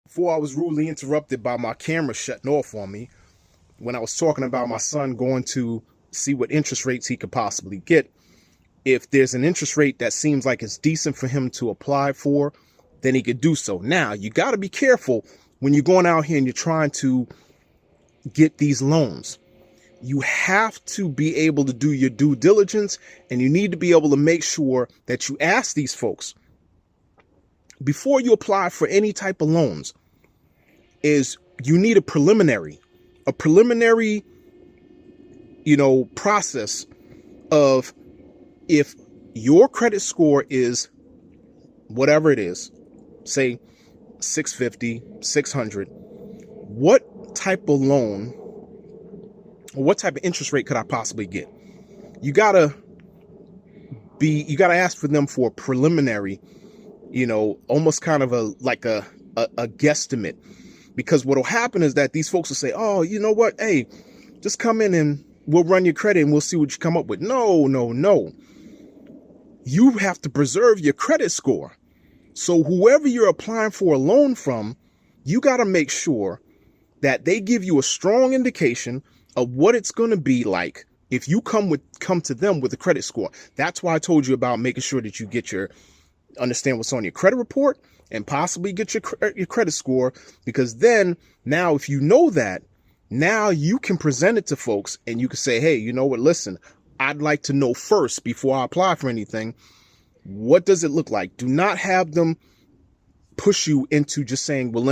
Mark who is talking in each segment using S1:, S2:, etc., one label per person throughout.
S1: Before I was rudely interrupted by my camera shutting off on me when I was talking about my son going to see what interest rates he could possibly get. If there's an interest rate that seems like it's decent for him to apply for, then he could do so. Now, you got to be careful when you're going out here and you're trying to get these loans. You have to be able to do your due diligence, and you need to be able to make sure that you ask these folks before you apply for any type of loans. Is you need a preliminary process of, if your credit score is whatever it is, say 650, 600, what type of loan or what type of interest rate could I possibly get? You gotta ask for them for a preliminary, almost kind of a guesstimate. Because what'll happen is that these folks will say, oh, you know what? Hey, just come in and we'll run your credit and we'll see what you come up with. No. You have to preserve your credit score. So whoever you're applying for a loan from, you got to make sure that they give you a strong indication of what it's going to be like if you come to them with a credit score. That's why I told you about making sure that you understand what's on your credit report and possibly get your credit score, because then now if you know that, now you can present it to folks and you can say, hey, you know what, listen, I'd like to know first before I apply for anything, what does it look like? Do not have them push you into just saying, well,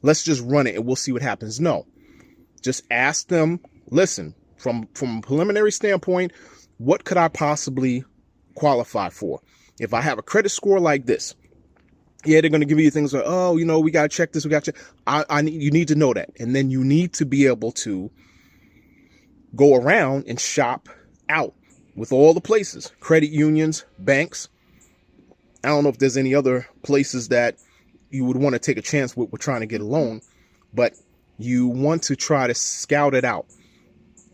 S1: let's just run it and we'll see what happens. No, just ask them, listen, from a preliminary standpoint, what could I possibly qualify for? If I have a credit score like this, yeah, they're going to give you things like, oh, we got to check this. We got to check. You need to know that. And then you need to be able to go around and shop out with all the places, credit unions, banks. I don't know if there's any other places that you would want to take a chance with trying to get a loan, but you want to try to scout it out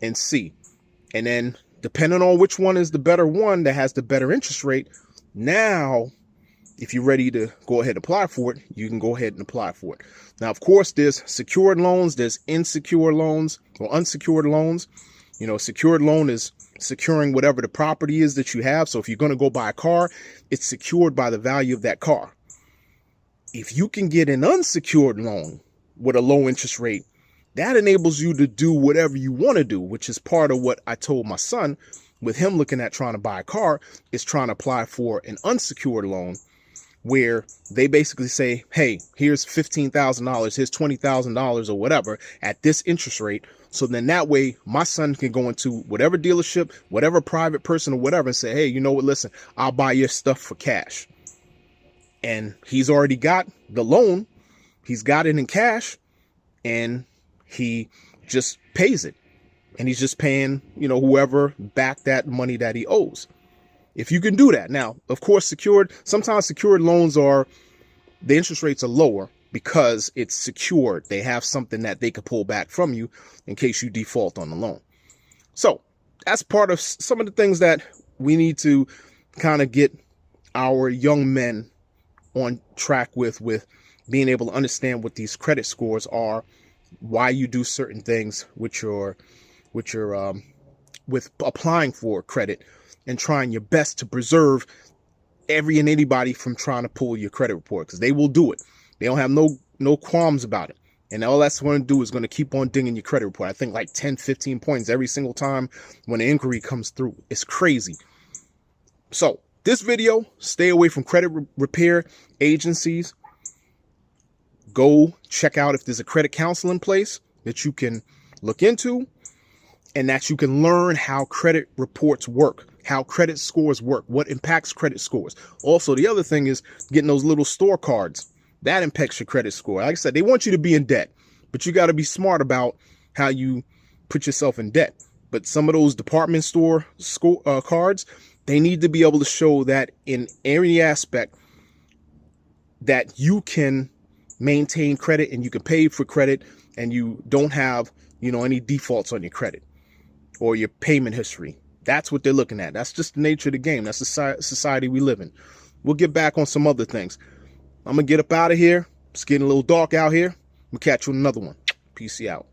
S1: and see. And then depending on which one is the better one that has the better interest rate, now, if you're ready to go ahead and apply for it, you can go ahead and apply for it. Now, of course, there's secured loans, there's insecure loans or unsecured loans. Secured loan is securing whatever the property is that you have. So if you're going to go buy a car, it's secured by the value of that car. If you can get an unsecured loan with a low interest rate, that enables you to do whatever you want to do, which is part of what I told my son with him looking at trying to buy a car, is trying to apply for an unsecured loan where they basically say, hey, here's $15,000, here's $20,000 or whatever at this interest rate. So then that way my son can go into whatever dealership, whatever private person or whatever and say, hey, you know what, listen, I'll buy your stuff for cash. And he's already got the loan. He's got it in cash and he just pays it. And he's just paying, whoever back that money that he owes. If you can do that. Now, of course, sometimes secured loans the interest rates are lower because it's secured. They have something that they could pull back from you in case you default on the loan. So that's part of some of the things that we need to kind of get our young men on track with being able to understand what these credit scores are, why you do certain things with applying for credit, and trying your best to preserve every and anybody from trying to pull your credit report, because they will do it. They don't have no qualms about it. And all that's going to do is going to keep on dinging your credit report. I think like 10, 15 points every single time when an inquiry comes through. It's crazy. So this video, stay away from credit repair agencies. Go check out if there's a credit counsel in place that you can look into, and that you can learn how credit reports work, how credit scores work, what impacts credit scores. Also, the other thing is getting those little store cards. That impacts your credit score. Like I said, they want you to be in debt, but you got to be smart about how you put yourself in debt. But some of those department store cards, they need to be able to show that in every aspect that you can maintain credit and you can pay for credit and you don't have, any defaults on your credit or your payment history. That's what they're looking at. That's just the nature of the game. That's the society we live in. We'll get back on some other things. I'm going to get up out of here. It's getting a little dark out here. We'll catch you on another one. Peace out.